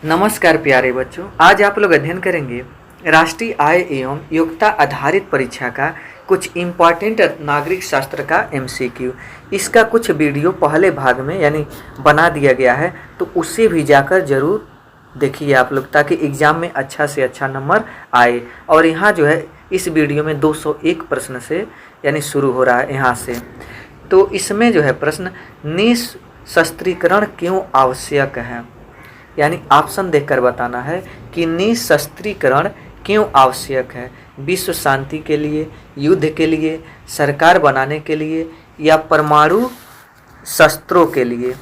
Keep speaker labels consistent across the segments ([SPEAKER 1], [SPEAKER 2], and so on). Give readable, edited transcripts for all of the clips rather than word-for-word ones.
[SPEAKER 1] नमस्कार प्यारे बच्चों, आज आप लोग अध्ययन करेंगे राष्ट्रीय आय एवं योग्यता आधारित परीक्षा का कुछ इम्पॉर्टेंट नागरिक शास्त्र का एमसीक्यू। इसका कुछ वीडियो पहले भाग में यानी बना दिया गया है, तो उससे भी जाकर ज़रूर देखिए आप लोग, ताकि एग्ज़ाम में अच्छा से अच्छा नंबर आए। और यहाँ जो है इस वीडियो में 201 प्रश्न से यानी शुरू हो रहा है यहाँ से। तो इसमें जो है प्रश्न, निःशस्त्रीकरण क्यों आवश्यक है, यानी ऑप्शन देखकर बताना है कि निःशस्त्रीकरण क्यों आवश्यक है। विश्व शांति के लिए, युद्ध के लिए, सरकार बनाने के लिए या परमाणु शस्त्रों के लिए।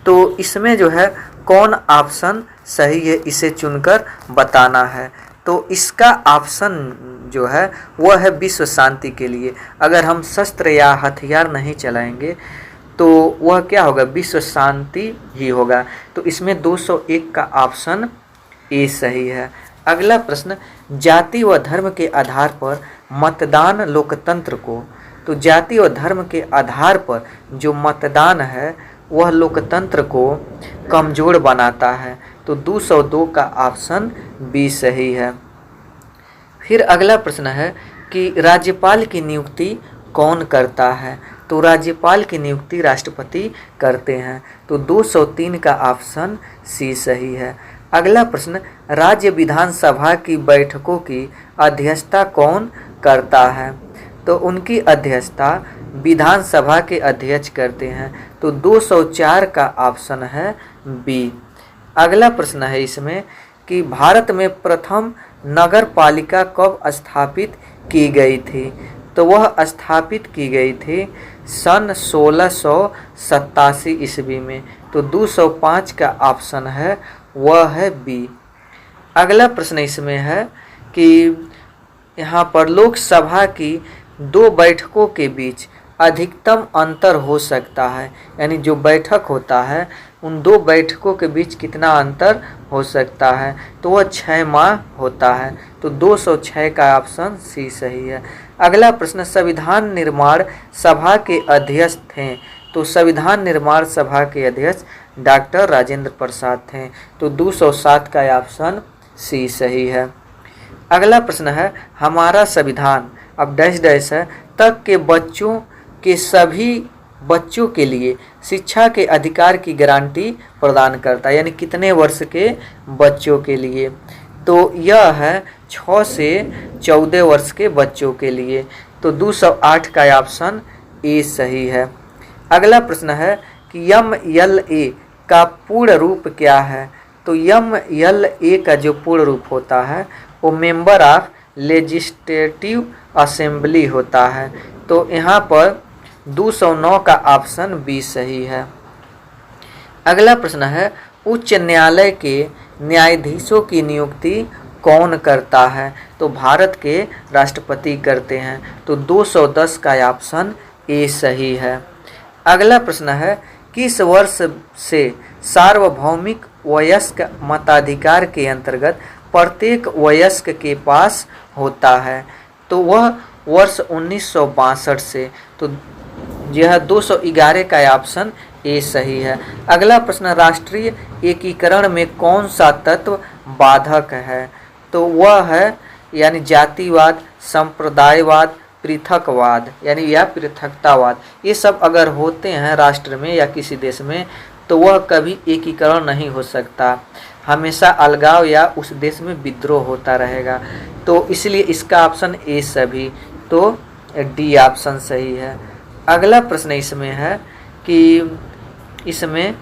[SPEAKER 1] तो इसमें जो है कौन ऑप्शन सही है इसे चुनकर बताना है। तो इसका ऑप्शन जो है वह है विश्व शांति के लिए। अगर हम शस्त्र या हथियार नहीं चलाएंगे तो वह क्या होगा, विश्व शांति ही होगा। तो इसमें 201 का ऑप्शन ए सही है। अगला प्रश्न, जाति व धर्म के आधार पर मतदान लोकतंत्र को, तो जाति व धर्म के आधार पर जो मतदान है वह लोकतंत्र को कमज़ोर बनाता है। तो 202 का ऑप्शन बी सही है। फिर अगला प्रश्न है कि राज्यपाल की नियुक्ति कौन करता है। तो राज्यपाल की नियुक्ति राष्ट्रपति करते हैं। तो 203 का ऑप्शन सी सही है। अगला प्रश्न, राज्य विधानसभा की बैठकों की अध्यक्षता कौन करता है। तो उनकी अध्यक्षता विधानसभा के अध्यक्ष करते हैं। तो 204 का ऑप्शन है बी। अगला प्रश्न है इसमें कि भारत में प्रथम नगर पालिका कब स्थापित की गई थी। तो वह स्थापित की गई थी सन 1687 ईस्वी में। तो 205 का ऑप्शन है वह है बी। अगला प्रश्न इसमें है कि यहाँ पर लोकसभा की 2 बैठकों के बीच अधिकतम अंतर हो सकता है, यानी जो बैठक होता है उन 2 बैठकों के बीच कितना अंतर हो सकता है। तो वह 6 माह होता है। तो 206 का ऑप्शन सी सही है। अगला प्रश्न, संविधान निर्माण सभा के अध्यक्ष थे। तो संविधान निर्माण सभा के अध्यक्ष डॉक्टर राजेंद्र प्रसाद थे। तो 207 का ऑप्शन सी सही है। अगला प्रश्न है, हमारा संविधान अब डैश डैश है तक के बच्चों के सभी बच्चों के लिए शिक्षा के अधिकार की गारंटी प्रदान करता है, यानी कितने वर्ष के बच्चों के लिए। तो यह है 6 से 14 वर्ष के बच्चों के लिए। तो 208 का ऑप्शन ए सही है। अगला प्रश्न है कि MLA का पूर्ण रूप क्या है। तो MLA का जो पूर्ण रूप होता है वो मेंबर ऑफ लेजिस्लेटिव असेंबली होता है। तो यहाँ पर 209 का ऑप्शन बी सही है। अगला प्रश्न है, उच्च न्यायालय के न्यायाधीशों की नियुक्ति कौन करता है। तो भारत के राष्ट्रपति करते हैं। तो 210 का ऑप्शन ए सही है। अगला प्रश्न है, किस वर्ष से सार्वभौमिक वयस्क मताधिकार के अंतर्गत प्रत्येक वयस्क के पास होता है। तो वह वर्ष 1962 से। तो यह 211 का ऑप्शन ए सही है। अगला प्रश्न, राष्ट्रीय एकीकरण में कौन सा तत्व बाधक है। तो वह है यानी जातिवाद, संप्रदायवाद, पृथकवाद यानी या पृथकतावाद। ये सब अगर होते हैं राष्ट्र में या किसी देश में तो वह कभी एकीकरण नहीं हो सकता, हमेशा अलगाव या उस देश में विद्रोह होता रहेगा। तो इसलिए इसका ऑप्शन ए सभी। तो डी ऑप्शन सही है। अगला प्रश्न इसमें है कि इसमें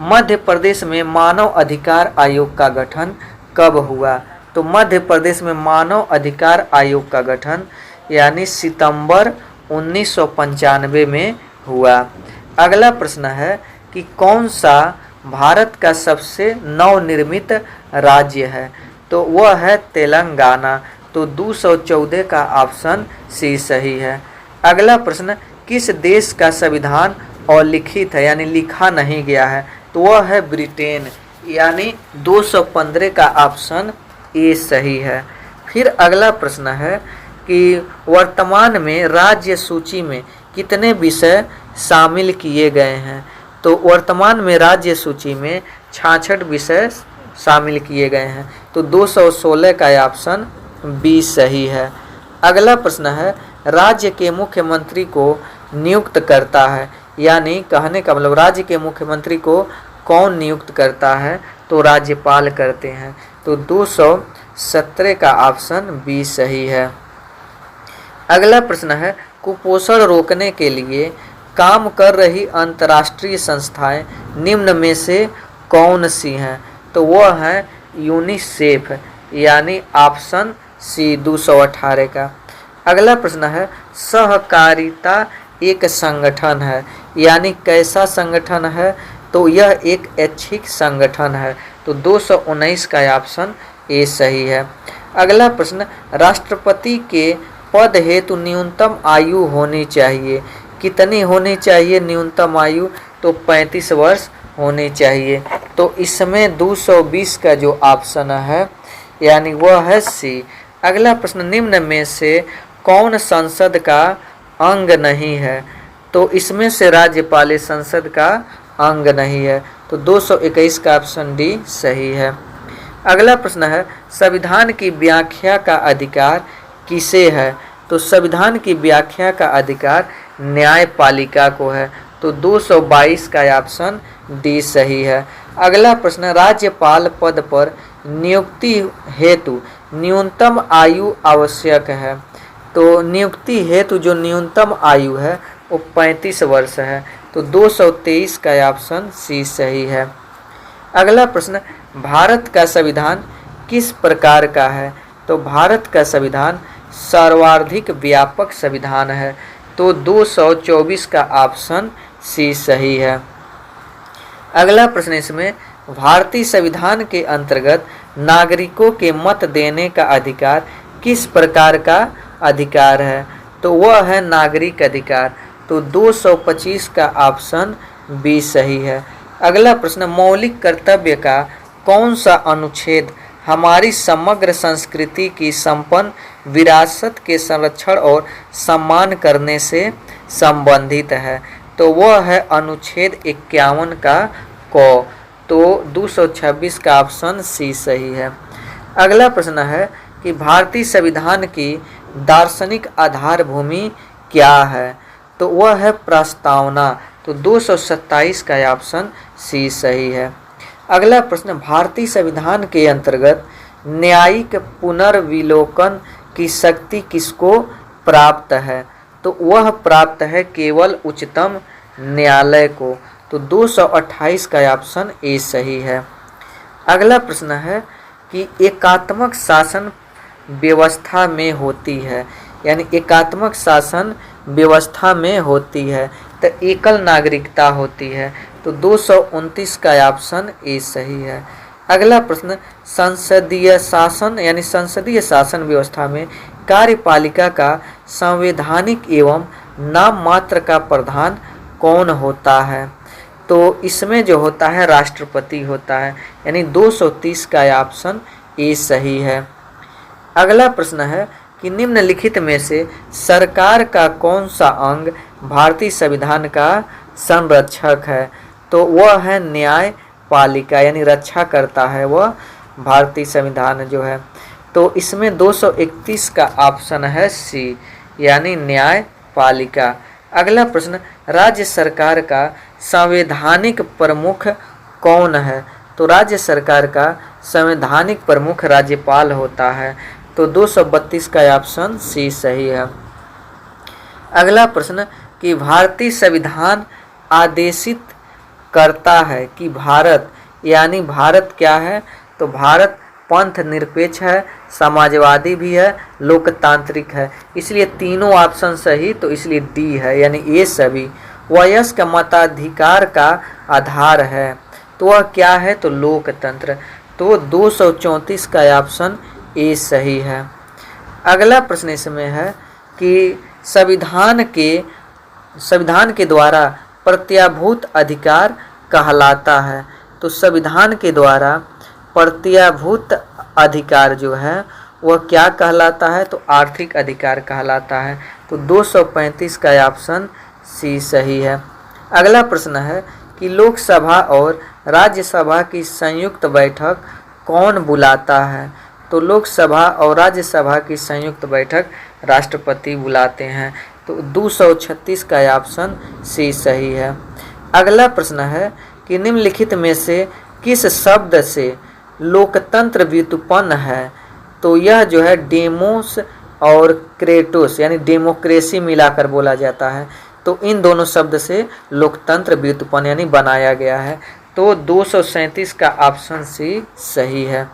[SPEAKER 1] मध्य प्रदेश में मानव अधिकार आयोग का गठन कब हुआ। तो मध्य प्रदेश में मानव अधिकार आयोग का गठन यानी सितंबर 1995 में हुआ। अगला प्रश्न है कि कौन सा भारत का सबसे नवनिर्मित राज्य है। तो वह है तेलंगाना। तो 214 का ऑप्शन सी सही है। अगला प्रश्न, किस देश का संविधान अलिखित है यानी लिखा नहीं गया है। तो वह है ब्रिटेन, यानी 215 का ऑप्शन ए सही है। फिर अगला प्रश्न है कि वर्तमान में राज्य सूची में कितने विषय शामिल किए गए हैं। तो वर्तमान में राज्य सूची में 66 विषय शामिल किए गए हैं। तो 216 का ऑप्शन बी सही है। अगला प्रश्न है, राज्य के मुख्यमंत्री को नियुक्त करता है, यानी कहने का मतलब राज्य के मुख्यमंत्री को कौन नियुक्त करता है, तो राज्यपाल करते हैं। तो 217 का ऑप्शन बी सही है। अगला प्रश्न है, कुपोषण रोकने के लिए काम कर रही अंतर्राष्ट्रीय संस्थाएं निम्न में से कौन सी हैं, तो वह है यूनिसेफ, यानी ऑप्शन सी 218 का। अगला प्रश्न है, सहकारिता एक संगठन है, यानी कैसा संगठन है, तो यह एक ऐच्छिक संगठन है। तो 219 का ऑप्शन ए सही है। अगला प्रश्न, राष्ट्रपति के पद हेतु न्यूनतम आयु होनी चाहिए, कितनी होनी चाहिए न्यूनतम आयु, तो 35 वर्ष होनी चाहिए। तो इसमें 220 का जो ऑप्शन है यानी वह है सी। अगला प्रश्न, निम्न में से कौन संसद का अंग नहीं है, तो इसमें से राज्यपाल संसद का अंग नहीं है। तो 221 का ऑप्शन डी सही है। अगला प्रश्न है, संविधान की व्याख्या का अधिकार किसे है, तो संविधान की व्याख्या का अधिकार न्यायपालिका को है। तो 222 का ऑप्शन डी सही है। अगला प्रश्न, राज्यपाल पद पर नियुक्ति हेतु न्यूनतम आयु आवश्यक है, तो नियुक्ति हेतु जो न्यूनतम आयु है वो 35 वर्ष है। तो 223 का ऑप्शन सी सही है। अगला प्रश्न, भारत का संविधान किस प्रकार का है, तो भारत का संविधान सर्वाधिक व्यापक संविधान है। तो 224 का ऑप्शन सी सही है। अगला प्रश्न, इसमें भारतीय संविधान के अंतर्गत नागरिकों के मत देने का अधिकार किस प्रकार का अधिकार है, तो वह है नागरिक अधिकार। तो 225 का ऑप्शन बी सही है। अगला प्रश्न, मौलिक कर्तव्य का कौन सा अनुच्छेद हमारी समग्र संस्कृति की संपन्न विरासत के संरक्षण और सम्मान करने से संबंधित है, तो वह है अनुच्छेद 51 का क। तो 226 का ऑप्शन सी सही है। अगला प्रश्न है कि भारतीय संविधान की दार्शनिक आधारभूमि क्या है, तो वह है प्रस्तावना। तो 227 का ऑप्शन सी सही है। अगला प्रश्न, भारतीय संविधान के अंतर्गत न्यायिक पुनर्विलोकन की शक्ति किसको प्राप्त है, तो वह प्राप्त है केवल उच्चतम न्यायालय को। तो 228 का ऑप्शन ए सही है। अगला प्रश्न है कि एकात्मक शासन व्यवस्था में होती है, यानी एकात्मक शासन व्यवस्था में होती है तो एकल नागरिकता होती है। तो 229 का ऑप्शन ए सही है। अगला प्रश्न, संसदीय शासन यानी संसदीय शासन व्यवस्था में कार्यपालिका का संवैधानिक एवं नाम मात्र का प्रधान कौन होता है, तो इसमें जो होता है राष्ट्रपति होता है, यानी 230 का ऑप्शन ए सही है। अगला प्रश्न है कि निम्नलिखित में से सरकार का कौन सा अंग भारतीय संविधान का संरक्षक है, तो वह है न्यायपालिका, यानी रक्षा करता है वह भारतीय संविधान जो है। तो इसमें 231 का ऑप्शन है सी, यानी न्यायपालिका। अगला प्रश्न, राज्य सरकार का संवैधानिक प्रमुख कौन है, तो राज्य सरकार का संवैधानिक प्रमुख राज्यपाल होता है। तो 232 का ऑप्शन सी सही है। अगला प्रश्न कि भारतीय संविधान आदेशित करता है कि भारत, यानी भारत क्या है, तो भारत पंथ निरपेक्ष है, समाजवादी भी है, लोकतांत्रिक है, इसलिए तीनों ऑप्शन सही, तो इसलिए डी है, यानी ए सभी। वयस्क मताधिकार का आधार है, तो वह क्या है, तो लोकतंत्र। तो 234 का ऑप्शन ए सही है। अगला प्रश्न इसमें है कि संविधान के द्वारा प्रत्याभूत अधिकार कहलाता है, तो संविधान के द्वारा प्रत्याभूत अधिकार जो है वह क्या कहलाता है, तो आर्थिक अधिकार कहलाता है। तो 235 का ऑप्शन सी सही है। अगला प्रश्न है कि लोकसभा और राज्यसभा की संयुक्त बैठक कौन बुलाता है? तो लोकसभा और राज्यसभा की संयुक्त बैठक राष्ट्रपति बुलाते हैं। तो 236 का ऑप्शन सी सही है। अगला प्रश्न है कि निम्नलिखित में से किस शब्द से लोकतंत्र व्युत्पन्न है? तो यह जो है डेमोस और क्रेटोस यानी डेमोक्रेसी मिलाकर बोला जाता है। तो इन दोनों शब्द से लोकतंत्र व्युत्पन्न यानी बनाया गया है। तो 237 का ऑप्शन सी सही है।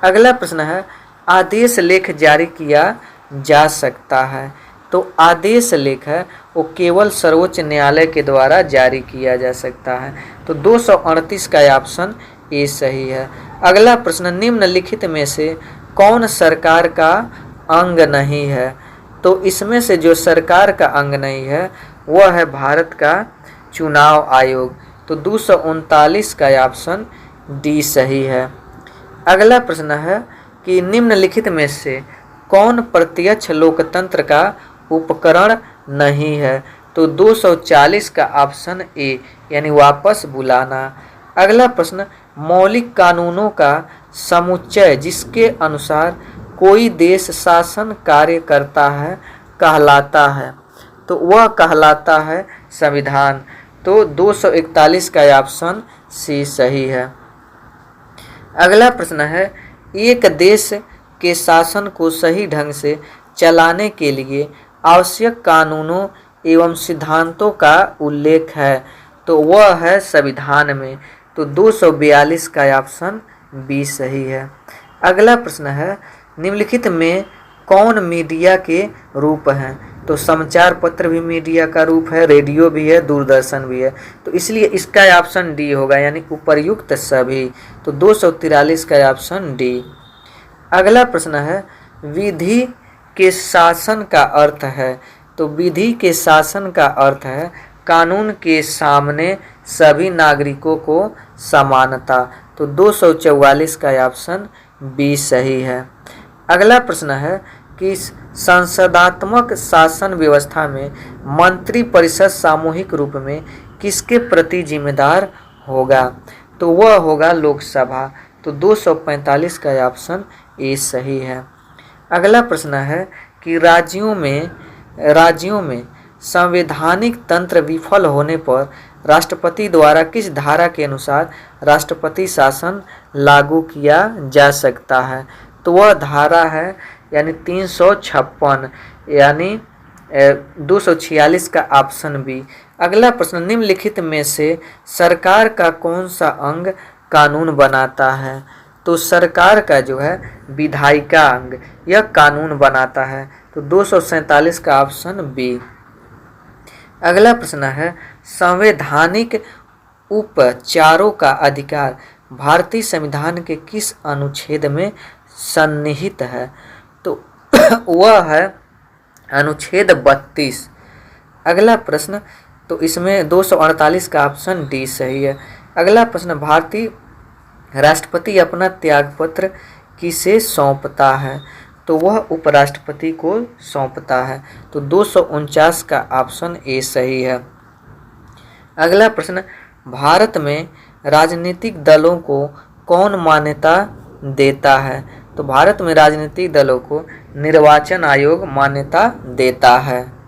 [SPEAKER 1] अगला प्रश्न है आदेश लेख जारी किया जा सकता है? तो आदेश लेख है वो केवल सर्वोच्च न्यायालय के द्वारा जारी किया जा सकता है। तो 238 का ऑप्शन ए सही है। अगला प्रश्न निम्नलिखित में से कौन सरकार का अंग नहीं है? तो इसमें से जो सरकार का अंग नहीं है वह है भारत का चुनाव आयोग। तो 239 का ऑप्शन डी सही है। अगला प्रश्न है कि निम्नलिखित में से कौन प्रत्यक्ष लोकतंत्र का उपकरण नहीं है? तो 240 का ऑप्शन ए यानी वापस बुलाना। अगला प्रश्न मौलिक कानूनों का समुच्चय जिसके अनुसार कोई देश शासन कार्य करता है कहलाता है? तो वह कहलाता है संविधान। तो 241 का ऑप्शन सी सही है। अगला प्रश्न है एक देश के शासन को सही ढंग से चलाने के लिए आवश्यक कानूनों एवं सिद्धांतों का उल्लेख है? तो वह है संविधान में। तो 242 का ऑप्शन बी सही है। अगला प्रश्न है निम्नलिखित में कौन मीडिया के रूप हैं? तो समाचार पत्र भी मीडिया का रूप है, रेडियो भी है, दूरदर्शन भी है। तो इसलिए इसका ऑप्शन डी होगा यानी उपर्युक्त सभी। तो 243 का ऑप्शन डी। अगला प्रश्न है विधि के शासन का अर्थ है? तो विधि के शासन का अर्थ है कानून के सामने सभी नागरिकों को समानता। तो 244 का ऑप्शन बी सही है। अगला प्रश्न है कि संसदात्मक शासन व्यवस्था में मंत्रिपरिषद सामूहिक रूप में किसके प्रति जिम्मेदार होगा? तो वह होगा लोकसभा। तो 245 का ऑप्शन ए सही है। अगला प्रश्न है कि राज्यों में संवैधानिक तंत्र विफल होने पर राष्ट्रपति द्वारा किस धारा के अनुसार राष्ट्रपति शासन लागू किया जा सकता है? तो वह धारा है यानी 356 यानी 246 का ऑप्शन बी। अगला प्रश्न निम्नलिखित में से सरकार का कौन सा अंग कानून बनाता है? तो सरकार का जो है विधायिका अंग यह कानून बनाता है। तो 247 का ऑप्शन बी। अगला प्रश्न है संवैधानिक उपचारों का अधिकार भारतीय संविधान के किस अनुच्छेद में सन्निहित है? तो वह है अनुच्छेद 32। अगला प्रश्न तो इसमें 248 का ऑप्शन डी सही है। अगला प्रश्न भारतीय राष्ट्रपति अपना त्यागपत्र किसे सौंपता है? तो वह उपराष्ट्रपति को सौंपता है। तो 249 का ऑप्शन ए सही है। अगला प्रश्न भारत में राजनीतिक दलों को कौन मान्यता देता है? तो भारत में राजनीतिक दलों को निर्वाचन आयोग मान्यता देता है।